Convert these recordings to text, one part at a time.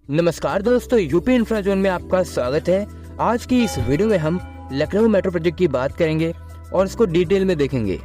नमस्कार दोस्तों, UP infra zone में आपका स्वागत है। आज की इस वीडियो में हम लखनऊ मेट्रो प्रोजेक्ट की बात करेंगे और इसको डिटेल में देखेंगे।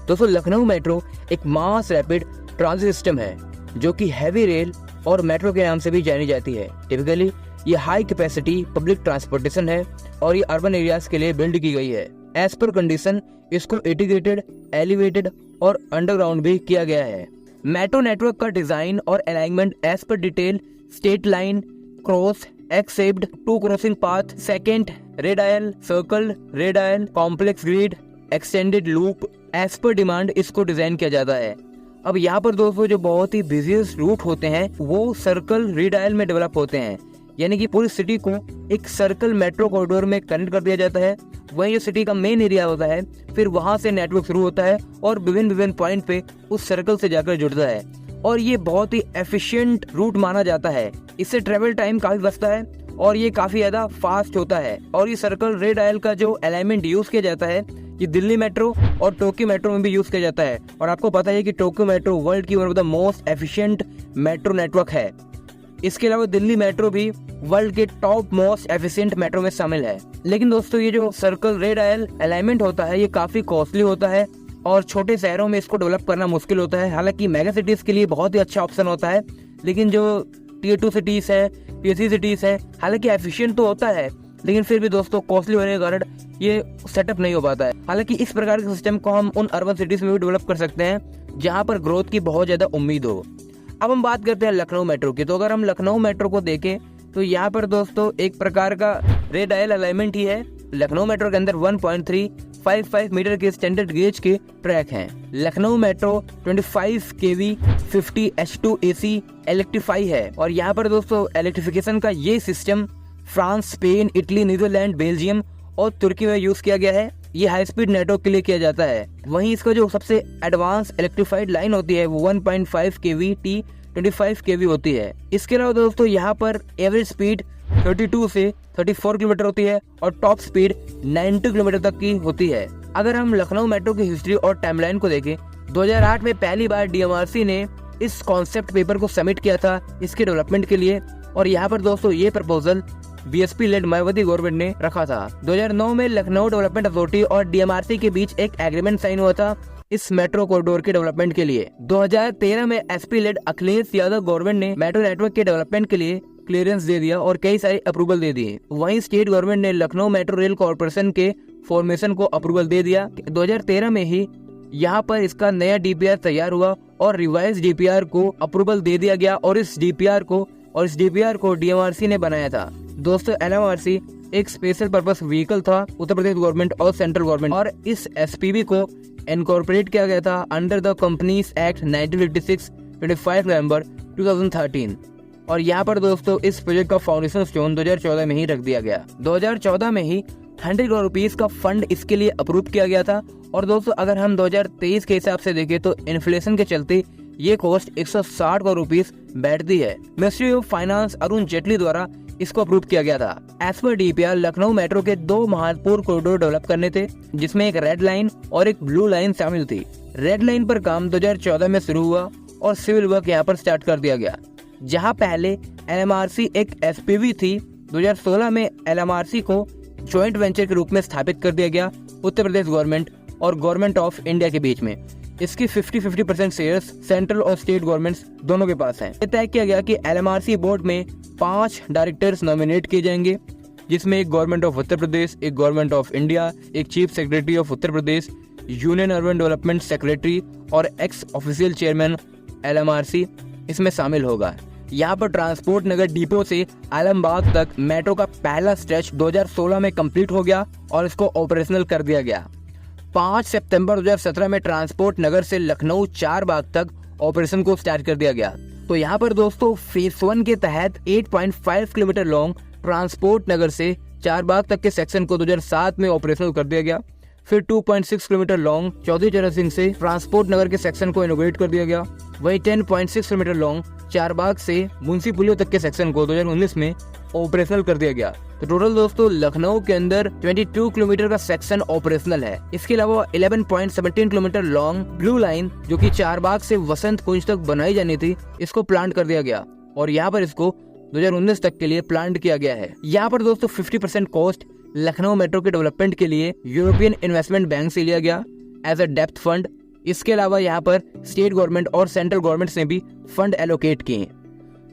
दोस्तों, लखनऊ मेट्रो एक मास रैपिड ट्रांजिट सिस्टम है जो कि हैवी रेल और मेट्रो के नाम से भी जानी जाती है। टिपिकली ये हाई कैपेसिटी पब्लिक ट्रांसपोर्टेशन है और ये अर्बन एरियाज के लिए बिल्ड की गई है। एज पर कंडीशन इसको इंटीग्रेटेड, एलिवेटेड और अंडरग्राउंड भी किया गया है। मेट्रो नेटवर्क का डिजाइन और अलाइनमेंट एज पर detail state line, cross, X shaped, two crossing path, second radial, circle radial, complex grid, extended loop, as पर डिमांड इसको डिजाइन किया जाता है। अब यहाँ पर दोस्तों जो बहुत ही बिजीएस्ट रूट होते हैं वो सर्कल रेडायल में डेवलप होते हैं, यानी कि पूरी सिटी को एक सर्कल मेट्रो कॉरिडोर में कनेक्ट कर दिया जाता है। वहीं जो सिटी का मेन एरिया होता है फिर वहां से नेटवर्क शुरू होता है और विभिन्न पॉइंट पे उस सर्कल से जाकर जुड़ता है और ये बहुत ही एफिशिएंट रूट माना जाता है। इससे ट्रेवल टाइम काफी बचता है और ये काफी ज्यादा फास्ट होता है। और ये सर्कल रेड आयल का जो अलाइनमेंट यूज किया जाता है ये दिल्ली मेट्रो और टोक्यो मेट्रो में भी यूज किया जाता है। और आपको पता है कि टोक्यो मेट्रो वर्ल्ड की one of the most efficient metro network है। इसके अलावा दिल्ली मेट्रो भी वर्ल्ड के टॉप मोस्ट एफिशिएंट मेट्रो में शामिल है। लेकिन दोस्तों ये जो सर्कल रेड आयल अलाइनमेंट होता है ये काफी कॉस्टली होता है और छोटे शहरों में इसको डेवलप करना मुश्किल होता है। हालांकि मेगा सिटीज के लिए बहुत ही अच्छा ऑप्शन होता है, लेकिन जो टीयर 2 सिटीज है, टीयर 3 सिटीज है, हालांकि एफिशिएंट तो होता है लेकिन फिर भी दोस्तों कॉस्टली होने के कारण ये सेटअप नहीं हो पाता है। हालांकि इस प्रकार के सिस्टम को हम उन अर्बन सिटीज में भी डेवलप कर सकते हैं जहाँ पर ग्रोथ की बहुत ज्यादा उम्मीद हो। अब हम बात करते हैं लखनऊ मेट्रो की। तो अगर हम लखनऊ मेट्रो को देखें तो यहाँ पर दोस्तों एक प्रकार का रेड आयल अलाइनमेंट ही है। लखनऊ मेट्रो के अंदर 1.355 मीटर के स्टैंडर्ड गेज के ट्रैक हैं। Lucknow metro 25 kV 50 H2 AC electrify है और यहाँ पर दोस्तों इलेक्ट्रिफिकेशन का ये system France, Spain, Italy, Netherland, Belgium और तुर्की में यूज किया गया है। ये हाई स्पीड नेटवर्क के लिए किया जाता है। वहीं इसका जो सबसे एडवांस इलेक्ट्रीफाइड लाइन होती है वो 1.5 kV T 25 kV होती है। इसके अलावा दोस्तों यहाँ पर एवरेज स्पीड 32 से 34 किलोमीटर होती है और टॉप स्पीड 90 किलोमीटर तक की होती है। अगर हम लखनऊ मेट्रो की हिस्ट्री और टाइमलाइन को देखें, 2008 में पहली बार DMRC ने इस कॉन्सेप्ट पेपर को सबमिट किया था इसके डेवलपमेंट के लिए। और यहाँ पर दोस्तों ये proposal BSP led Mayawati government ने रखा था। 2009 में लखनऊ डेवलपमेंट अथॉरिटी और DMRC के बीच एक एग्रीमेंट साइन हुआ था इस मेट्रो कॉरिडोर के डेवलपमेंट के लिए। 2013 में SP led Akhilesh Yadav government ने मेट्रो नेटवर्क के डेवलपमेंट के लिए क्लियरेंस दे दिया और कई सारे अप्रूवल दे दिए। वहीं स्टेट गवर्नमेंट ने लखनऊ मेट्रो रेल कॉर्पोरेशन के फॉर्मेशन को अप्रूवल दे दिया। 2013 में ही यहाँ पर इसका नया DPR तैयार हुआ और रिवाइज DPR को अप्रूवल दे दिया गया और इस DPR को DMRC ने बनाया था। दोस्तों LMRC एक स्पेशल पर्पस व्हीकल था उत्तर प्रदेश गवर्नमेंट और सेंट्रल गवर्नमेंट और इस SPV को इनकॉर्पोरेट किया गया था अंडर द कंपनीज एक्ट 1956 25 नवंबर 2013। और यहाँ पर दोस्तों इस प्रोजेक्ट का फाउंडेशन स्टोन 2014 में ही रख दिया गया। 2014 में ही 100 करोड़ रुपीस का फंड इसके लिए अप्रूव किया गया था। और दोस्तों अगर हम 2023 के हिसाब से देखें तो इन्फ्लेशन के चलते ये कॉस्ट 160 करोड़ रुपीस बैठती है। Ministry of finance Arun Jaitley द्वारा इसको अप्रूव किया गया था। As per DPR Lucknow metro के 2 महत्वपूर्ण कॉरिडोर डेवलप करने थे जिसमें एक रेड लाइन और एक ब्लू लाइन शामिल थी। रेड लाइन पर काम 2014 में शुरू हुआ और सिविल वर्क यहाँ पर स्टार्ट कर दिया गया। जहाँ पहले LMRC एक SPV थी, 2016 में LMRC को ज्वाइंट वेंचर के रूप में स्थापित कर दिया गया उत्तर प्रदेश गवर्नमेंट और गवर्नमेंट ऑफ इंडिया के बीच में। इसकी 50-50% शेयर्स सेंट्रल और स्टेट गवर्नमेंट्स दोनों के पास हैं। तय किया गया कि LMRC बोर्ड में 5 डायरेक्टर्स नॉमिनेट किए जाएंगे जिसमें एक गवर्नमेंट ऑफ उत्तर प्रदेश, एक गवर्नमेंट ऑफ इंडिया, एक chief secretary of Uttar Pradesh, union urban development secretary और एक्स ऑफिशियल चेयरमैन LMRC इसमें शामिल होगा। यहाँ पर ट्रांसपोर्ट नगर डिपो से आलमबाग तक मेट्रो का पहला स्ट्रेच 2016 में कंप्लीट हो गया और इसको ऑपरेशनल कर दिया गया। 5 सितंबर 2017 में ट्रांसपोर्ट नगर से लखनऊ 4 बाग तक ऑपरेशन को स्टार्ट कर दिया गया। तो यहाँ पर दोस्तों फेज 1 के तहत 8.5 किलोमीटर लॉन्ग ट्रांसपोर्ट नगर से 4 बाग तक के सेक्शन को 2007 में ऑपरेशनल कर दिया गया। फिर 2.6 किलोमीटर लॉन्ग चौधरी चरण सिंह से ट्रांसपोर्ट नगर के सेक्शन को इनोग्रेट कर दिया गया। वही 10.6 किलोमीटर लॉन्ग चारबाग से मुंशी पुलियो तक के सेक्शन को 2019 में ऑपरेशनल कर दिया गया। तो टोटल दोस्तों लखनऊ के अंदर 22 किलोमीटर का सेक्शन ऑपरेशनल है। इसके अलावा 11.17 किलोमीटर लॉन्ग ब्लू लाइन जो कि चारबाग से वसंत कुंज तक बनाई जानी थी, इसको प्लान कर दिया गया और यहाँ पर इसको 2019 तक के लिए प्लान किया गया है। यहाँ पर दोस्तों 50% कॉस्ट लखनऊ मेट्रो के डेवलपमेंट के लिए यूरोपियन इन्वेस्टमेंट बैंक से लिया गया एज अ डेप्थ फंड। इसके अलावा यहाँ पर स्टेट गवर्नमेंट और सेंट्रल गवर्नमेंट ने भी फंड एलोकेट किए हैं।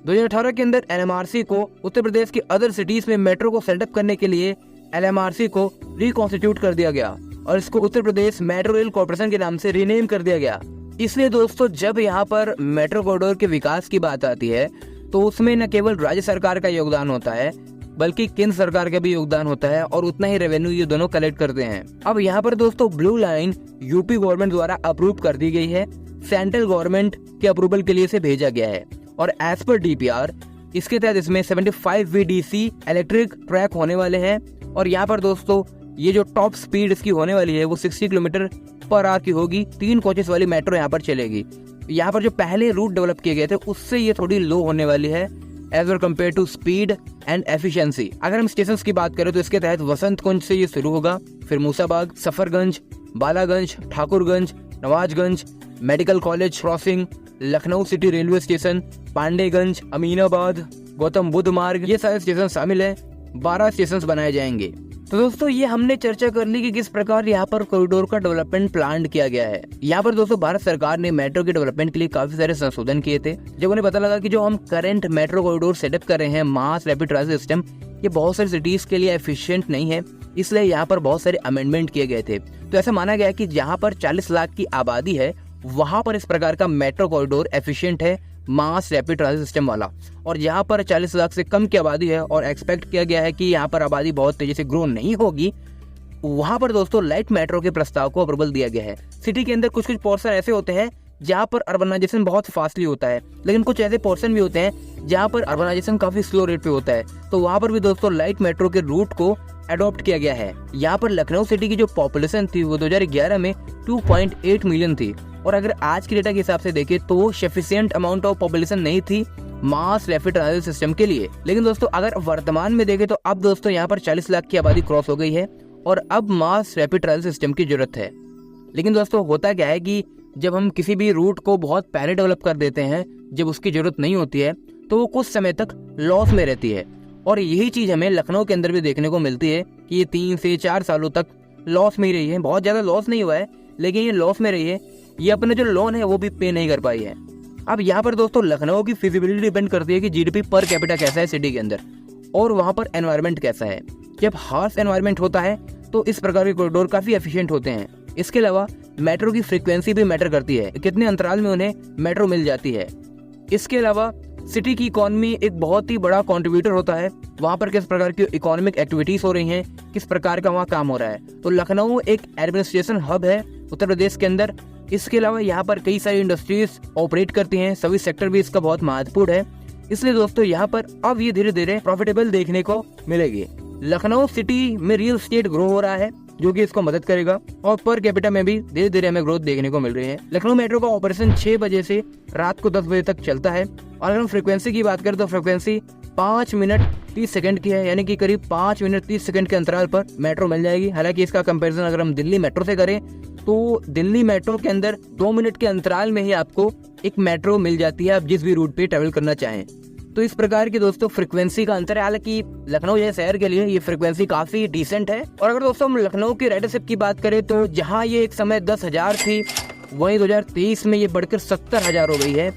2018 के अंदर LMRC को उत्तर प्रदेश की अदर सिटीज में मेट्रो को सेटअप करने के लिए LMRC को रिकॉन्स्टिट्यूट कर दिया गया और इसको Uttar Pradesh metro rail corporation के नाम से रीनेम कर दिया गया। इसलिए दोस्तों जब यहाँ पर मेट्रो कॉरिडोर के विकास की बात आती है तो उसमें न केवल राज्य सरकार का योगदान होता है बल्कि केंद्र सरकार का भी योगदान होता है और उतना ही रेवेन्यू ये दोनों कलेक्ट करते हैं। अब यहाँ पर दोस्तों ब्लू लाइन यूपी गवर्नमेंट द्वारा अप्रूव कर दी गई है, सेंट्रल गवर्नमेंट के अप्रूवल के लिए इसे भेजा गया है और एज पर DPR इसके तहत इसमें 75 VDC इलेक्ट्रिक ट्रैक होने वाले हैं और यहाँ पर दोस्तों ये जो टॉप स्पीड इसकी होने वाली है वो 60 किलोमीटर पर आवर की होगी। 3 कोचेस वाली मेट्रो यहाँ पर चलेगी। यहाँ पर जो पहले रूट डेवलप किए गए थे उससे ये थोड़ी लो होने वाली है as well compare to speed and efficiency. अगर हम स्टेशन की बात करें तो इसके तहत वसंत कुंज से ये शुरू होगा, फिर Musabagh, Safarganj, Balaganj, Thakurganj, Nawajganj, medical college crossing, Lucknow city railway station, Pandeganj, Aminabad, Gautam Buddha Marg, ये सारे स्टेशन शामिल है। 12 स्टेशन बनाए जाएंगे। तो दोस्तों ये हमने चर्चा कर ली कि किस प्रकार यहाँ पर कॉरिडोर का डेवलपमेंट प्लान किया गया है। यहाँ पर दोस्तों भारत सरकार ने मेट्रो के डेवलपमेंट के लिए काफी सारे संशोधन किए थे। जब उन्हें पता लगा कि जो हम करंट मेट्रो कॉरिडोर सेटअप कर रहे हैं मास रैपिड ट्रांजिट सिस्टम, ये बहुत सारी सिटीज के लिए एफिशिएंट नहीं है, इसलिए यहाँ पर बहुत सारे अमेंडमेंट किए गए थे। तो ऐसा माना गया कि जहाँ पर 40 लाख की आबादी है वहां पर इस प्रकार का मेट्रो कॉरिडोर एफिशिएंट है, मास रैपिड ट्रांजिट सिस्टम वाला। और यहाँ पर 40 लाख से कम की आबादी है और एक्सपेक्ट किया गया है कि यहाँ पर आबादी बहुत तेजी से ग्रो नहीं होगी, वहां पर दोस्तों लाइट मेट्रो के प्रस्ताव को अप्रूवल दिया गया है। सिटी के अंदर कुछ कुछ पोर्शन ऐसे होते हैं जहाँ पर अर्बनाइजेशन बहुत फास्टली होता है, लेकिन कुछ ऐसे पोर्शन भी होते हैं जहाँ पर अर्बनाइजेशन काफी स्लो रेट पे होता है। तो वहाँ पर भी दोस्तों लाइट मेट्रो के रूट को अडॉप्ट किया गया है। यहाँ पर लखनऊ सिटी की जो पॉपुलेशन थी वो 2011 में 2.8 मिलियन थी और अगर आज की डेटा के हिसाब से देखें तो सफिशिएंट अमाउंट ऑफ पॉपुलेशन नहीं थी मास रैपिड ट्रांजिट सिस्टम के लिए। लेकिन दोस्तों अगर वर्तमान में देखें तो अब दोस्तों यहाँ पर 40 लाख की आबादी क्रॉस हो गई है और अब मास रैपिड ट्रांजिट सिस्टम की जरूरत है। लेकिन दोस्तों होता क्या है कि जब हम किसी भी रूट को बहुत पहले डेवलप कर देते हैं, जब उसकी जरूरत नहीं होती है तो वो कुछ समय तक लॉस में रहती है और यही चीज हमें लखनऊ के अंदर भी देखने को मिलती है कि ये 3 से 4 सालों तक लॉस में ही रही है। बहुत ज्यादा लॉस नहीं हुआ है लेकिन ये लॉस में रही है, ये अपने जो लोन है वो भी पे नहीं कर पाई है। अब यहाँ पर दोस्तों लखनऊ की फिजिबिलिटी डिपेंड करती है कि GDP पर कैपिटा कैसा है सिटी के अंदर और वहाँ पर एनवायरनमेंट कैसा है। जब हार्श एनवायरनमेंट होता है तो इस प्रकार के कॉरिडोर काफी एफिशिएंट होते हैं। इसके अलावा मेट्रो की फ्रीक्वेंसी भी मैटर करती है, कितने अंतराल में उन्हें मेट्रो मिल जाती है। इसके अलावा सिटी की इकोनॉमी एक बहुत ही बड़ा कंट्रीब्यूटर होता है, वहाँ पर किस प्रकार की इकोनॉमिक एक्टिविटीज हो रही हैं, किस प्रकार का वहाँ काम हो रहा है। तो लखनऊ एक एडमिनिस्ट्रेशन हब है उत्तर प्रदेश के अंदर। इसके अलावा यहाँ पर कई सारी इंडस्ट्रीज ऑपरेट करती हैं, सभी सेक्टर भी इसका बहुत महत्वपूर्ण है। इसलिए दोस्तों यहाँ पर अब ये धीरे धीरे प्रॉफिटेबल देखने को मिलेगी। लखनऊ सिटी में रियल एस्टेट ग्रो हो रहा है जो कि इसको मदद करेगा और पर कैपिटा में भी धीरे धीरे हमें ग्रोथ देखने को मिल रही है। लखनऊ मेट्रो का ऑपरेशन 6 बजे से रात को 10 बजे तक चलता है और अगर हम फ्रीक्वेंसी की बात करें तो फ्रीक्वेंसी 5 मिनट 30 सेकंड की है, यानी कि करीब 5 मिनट 30 सेकंड के अंतराल पर मेट्रो मिल जाएगी। हालांकि इसका कंपैरिजन अगर हम दिल्ली मेट्रो से करें तो दिल्ली मेट्रो के अंदर 2 मिनट के अंतराल में ही आपको एक मेट्रो मिल जाती है, आप जिस भी रूट पे ट्रेवल करना चाहें। तो इस प्रकार की दोस्तों फ्रीक्वेंसी का अंतर है। हालांकि लखनऊ जैसे शहर के लिए ये फ्रीक्वेंसी काफी डिसेंट है। और अगर दोस्तों हम लखनऊ की राइडरशिप की बात करें तो जहां ये एक समय 10,000 थी वहीं 2023 में ये बढ़कर 70,000 हो गई है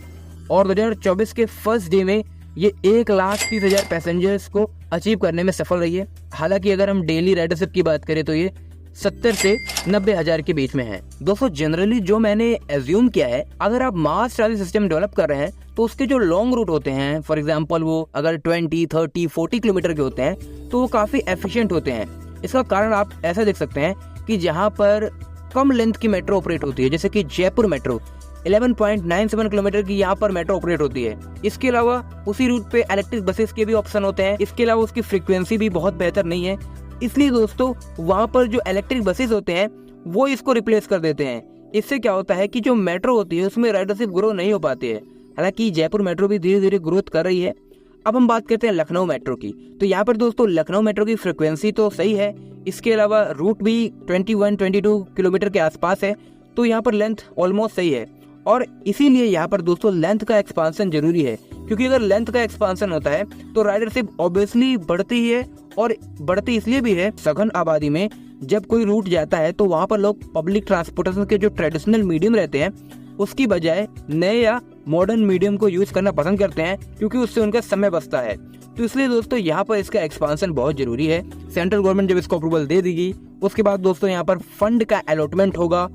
और 2024 के फर्स्ट डे में ये 1,30,000 पैसेंजर्स को अचीव करने में सफल रही है। हालांकि अगर हम डेली राइडरशिप की बात करें तो ये 70 से 90,000 के बीच में है। दोस्तों जनरली जो मैंने एज्यूम किया है, अगर आप मास ट्रांजिट सिस्टम डेवलप कर रहे हैं तो उसके जो लॉन्ग रूट होते हैं, फॉर एग्जांपल वो अगर 20, 30, 40 किलोमीटर के होते हैं तो वो काफी एफिशिएंट होते हैं। इसका कारण आप ऐसा देख सकते हैं कि जहां पर कम लेंथ की मेट्रो ऑपरेट होती है, जैसे कि जयपुर मेट्रो 11.97 किलोमीटर की यहाँ पर मेट्रो ऑपरेट होती है। इसके अलावा उसी रूट पे इलेक्ट्रिक बसेस के भी ऑप्शन होते हैं। इसके अलावा उसकी फ्रीक्वेंसी भी बहुत बेहतर नहीं है, इसलिए दोस्तों वहाँ पर जो इलेक्ट्रिक बसेस होते हैं वो इसको रिप्लेस कर देते हैं। इससे क्या होता है कि जो मेट्रो होती है उसमें राइडरशिप ग्रो नहीं हो पाती है। हालांकि जयपुर मेट्रो भी धीरे धीरे ग्रोथ कर रही है। अब हम बात करते हैं लखनऊ मेट्रो की। तो यहाँ पर दोस्तों लखनऊ मेट्रो की फ्रीक्वेंसी तो सही है, इसके अलावा रूट भी 21-22 किलोमीटर के आसपास है, तो यहाँ पर लेंथ ऑलमोस्ट सही है। और इसीलिए यहाँ पर दोस्तों लेंथ का एक्सपांसन जरूरी है, क्योंकि अगर लेंथ का एक्सपांसन होता है तो राइडरशिप ऑब्वियसली बढ़ती ही है, और बढ़ती इसलिए भी है सघन आबादी में जब कोई रूट जाता है तो वहाँ पर लोग पब्लिक ट्रांसपोर्टेशन के जो ट्रेडिशनल मीडियम रहते हैं उसकी बजाय नए या मॉडर्न मीडियम को यूज करना पसंद करते हैं, क्योंकि उससे उनका समय बचता है। तो इसलिए दोस्तों यहाँ पर इसका एक्सपांसन बहुत जरूरी है। सेंट्रल गवर्नमेंट जब इसको अप्रूवल दे देगी उसके बाद दोस्तों यहाँ पर फंड का अलॉटमेंट होगा,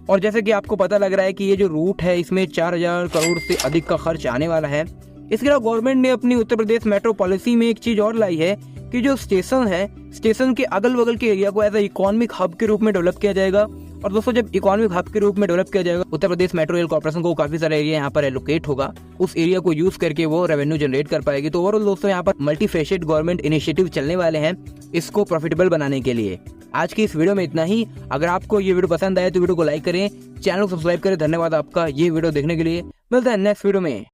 और जैसे कि आपको पता लग रहा है कि ये जो रूट है इसमें 4000 करोड़ से अधिक का खर्च आने वाला है। इसके अलावा गवर्नमेंट ने अपनी उत्तर प्रदेश मेट्रो पॉलिसी में एक चीज और लाई है कि जो स्टेशन है, स्टेशन के अगल बगल के एरिया को एज ए इकोनॉमिक हब के रूप में डेवलप किया जाएगा। और दोस्तों जब इकोनॉमिक हब के रूप में डेवलप किया जाएगा, Uttar Pradesh metro rail corporation को काफी सारा एरिया यहाँ पर एलोकेट होगा, उस एरिया को यूज करके वो रेवेन्यू जनरेट कर पाएगी। तो ओवरऑल दोस्तों यहाँ पर मल्टीफेशेड गवर्नमेंट इनिशिएटिव चलने वाले हैं इसको प्रॉफिटेबल बनाने के लिए। आज की इस वीडियो में इतना ही। अगर आपको ये वीडियो पसंद आए तो वीडियो को लाइक करें, चैनल को सब्सक्राइब करें। धन्यवाद आपका ये वीडियो देखने के लिए। मिलता है नेक्स्ट वीडियो में।